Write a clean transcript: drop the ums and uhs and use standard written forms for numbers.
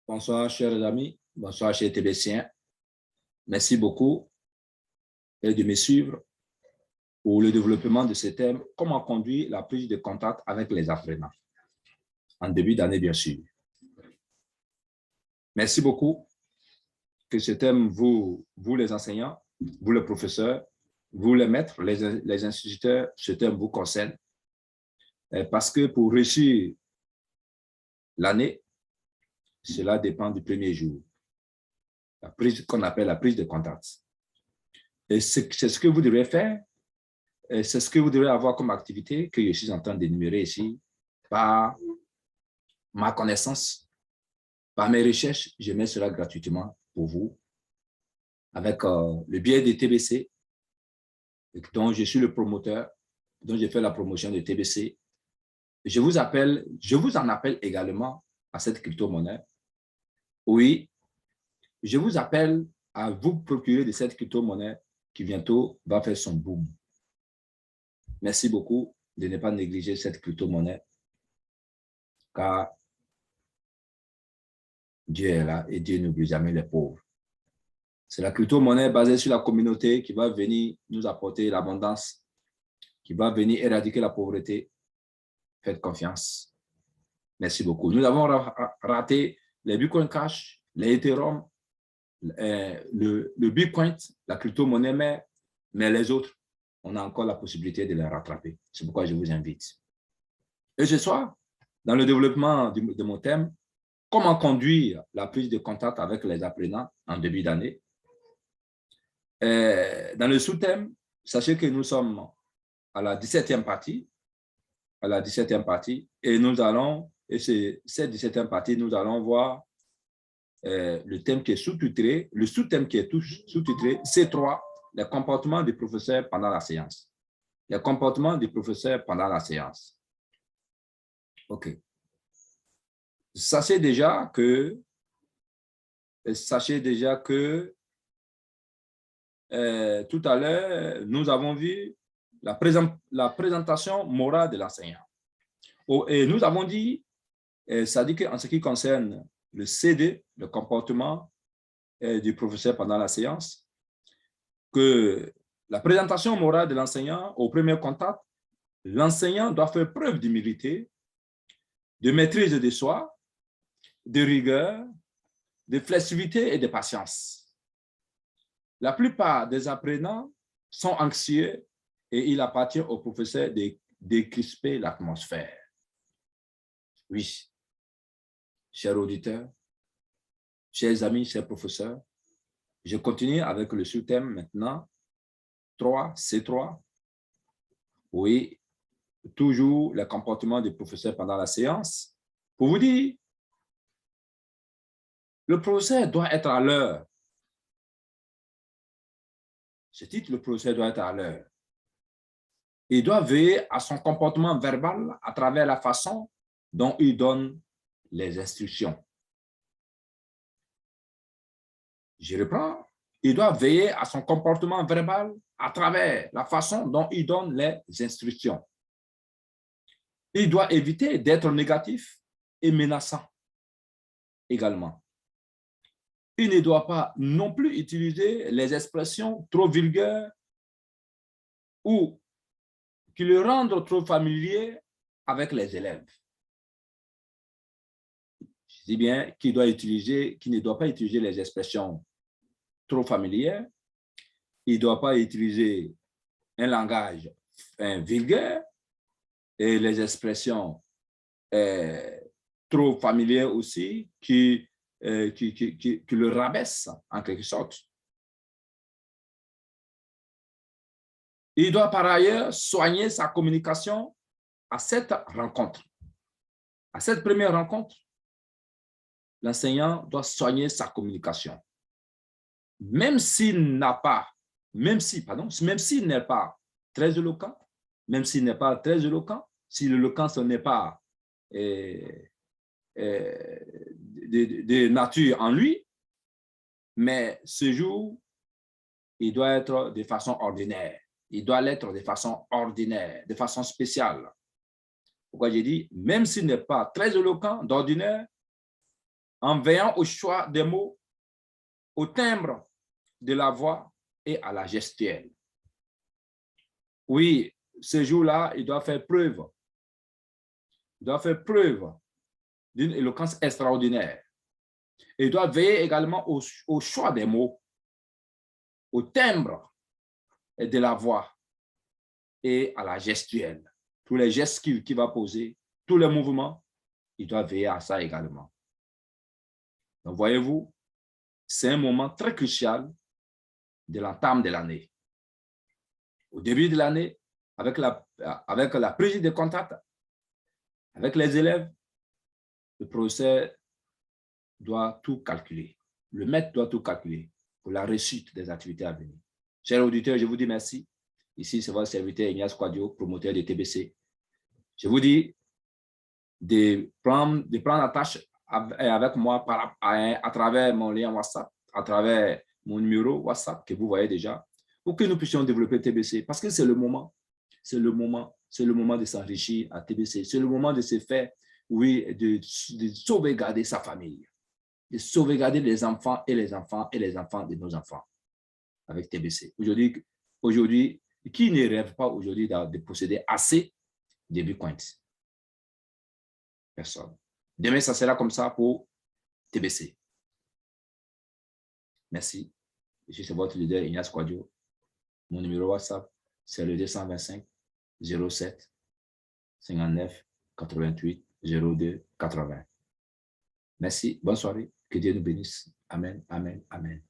Bonsoir, chers amis. Bonsoir, chers TBCiens. Merci beaucoup de me suivre pour le développement de ce thème, comment conduire la prise de contact avec les apprenants. En début d'année, bien sûr. Merci beaucoup que ce thème, vous les enseignants, vous les professeurs, vous les maîtres, les instituteurs, ce thème vous concerne. Parce que pour réussir l'année, cela dépend du premier jour. La prise qu'on appelle la prise de contact. Et c'est ce que vous devrez faire. C'est ce que vous devrez avoir comme activité que je suis en train d'énumérer ici. Par ma connaissance, par mes recherches, je mets cela gratuitement pour vous. Avec le biais de TBC, dont je suis le promoteur, dont j'ai fait la promotion de TBC. Je vous en appelle également à cette crypto-monnaie. Oui, je vous appelle à vous procurer de cette crypto-monnaie qui bientôt va faire son boom. Merci beaucoup de ne pas négliger cette crypto-monnaie, car Dieu est là et Dieu n'oublie jamais les pauvres. C'est la crypto-monnaie basée sur la communauté qui va venir nous apporter l'abondance, qui va venir éradiquer la pauvreté. Faites confiance. Merci beaucoup. Nous avons raté les Bitcoin Cash, les Ethereum, le Bitcoin, la crypto-monnaie, mais les autres, on a encore la possibilité de les rattraper. C'est pourquoi je vous invite. Et ce soir, dans le développement de mon thème, comment conduire la prise de contact avec les apprenants en début d'année. Dans le sous-thème, sachez que nous sommes à la 17e partie, et nous allons, et c'est cette 17e partie, nous allons voir le thème qui est sous-titré, le sous-thème qui est sous-titré C3, les comportements des professeurs pendant la séance. Les comportements des professeurs pendant la séance. OK. Sachez déjà que tout à l'heure, nous avons vu la présentation morale de l'enseignant. Et nous avons dit, ça dit qu'en ce qui concerne le CD, le comportement du professeur pendant la séance, que la présentation morale de l'enseignant au premier contact, l'enseignant doit faire preuve d'humilité, de maîtrise de soi, de rigueur, de flexibilité et de patience. La plupart des apprenants sont anxieux et il appartient au professeur de décrisper l'atmosphère. Oui, chers auditeurs, chers amis, chers professeurs, je continue avec le sous-thème maintenant, 3C3. Oui, toujours le comportement des professeurs pendant la séance. Pour vous dire, le professeur doit être à l'heure. Ce titre, le professeur doit être à l'heure. Il doit veiller à son comportement verbal à travers la façon dont il donne les instructions. Je reprends. Il doit veiller à son comportement verbal à travers la façon dont il donne les instructions. Il doit éviter d'être négatif et menaçant également. Il ne doit pas non plus utiliser les expressions trop vulgaires ou qui le rendent trop familier avec les élèves. Je dis bien qu'il ne doit pas utiliser les expressions trop familières. Il ne doit pas utiliser un langage vulgaire et les expressions trop familières aussi qui le rabaissent en quelque sorte. Il doit par ailleurs soigner sa communication à cette rencontre. À cette première rencontre, l'enseignant doit soigner sa communication. Même s'il n'est pas très éloquent, si l'éloquence n'est pas de nature en lui, mais ce jour, il doit être de façon ordinaire. Il doit l'être de façon ordinaire, de façon spéciale. Pourquoi j'ai dit, même s'il n'est pas très éloquent, d'ordinaire, en veillant au choix des mots, au timbre de la voix et à la gestuelle. Oui, ce jour-là, il doit faire preuve. Il doit faire preuve d'une éloquence extraordinaire. Il doit veiller également au choix des mots, au timbre de la voix et à la gestuelle. Tous les gestes qu'il va poser, tous les mouvements, il doit veiller à ça également. Donc, voyez-vous, c'est un moment très crucial de l'entame de l'année. Au début de l'année, avec la prise de contact avec les élèves, le professeur doit tout calculer. Le maître doit tout calculer pour la réussite des activités à venir. Chers auditeurs, je vous dis merci. Ici, c'est votre serviteur Ignace Kouadio, promoteur de TBC. Je vous dis de prendre la tâche avec moi à travers mon lien WhatsApp, à travers mon numéro WhatsApp que vous voyez déjà, pour que nous puissions développer TBC. Parce que c'est le moment de s'enrichir à TBC. C'est le moment de se faire, oui, de sauvegarder sa famille, de sauvegarder les enfants et les enfants et les enfants de nos enfants avec TBC. Aujourd'hui, qui ne rêve pas aujourd'hui de posséder assez de Bitcoins? Personne. Demain, ça sera comme ça pour TBC. Merci. Je suis votre leader, Ignace Kouadio. Mon numéro WhatsApp, c'est le 225 07 59 88 02 80. Merci. Bonne soirée. Que Dieu nous bénisse. Amen, amen, amen.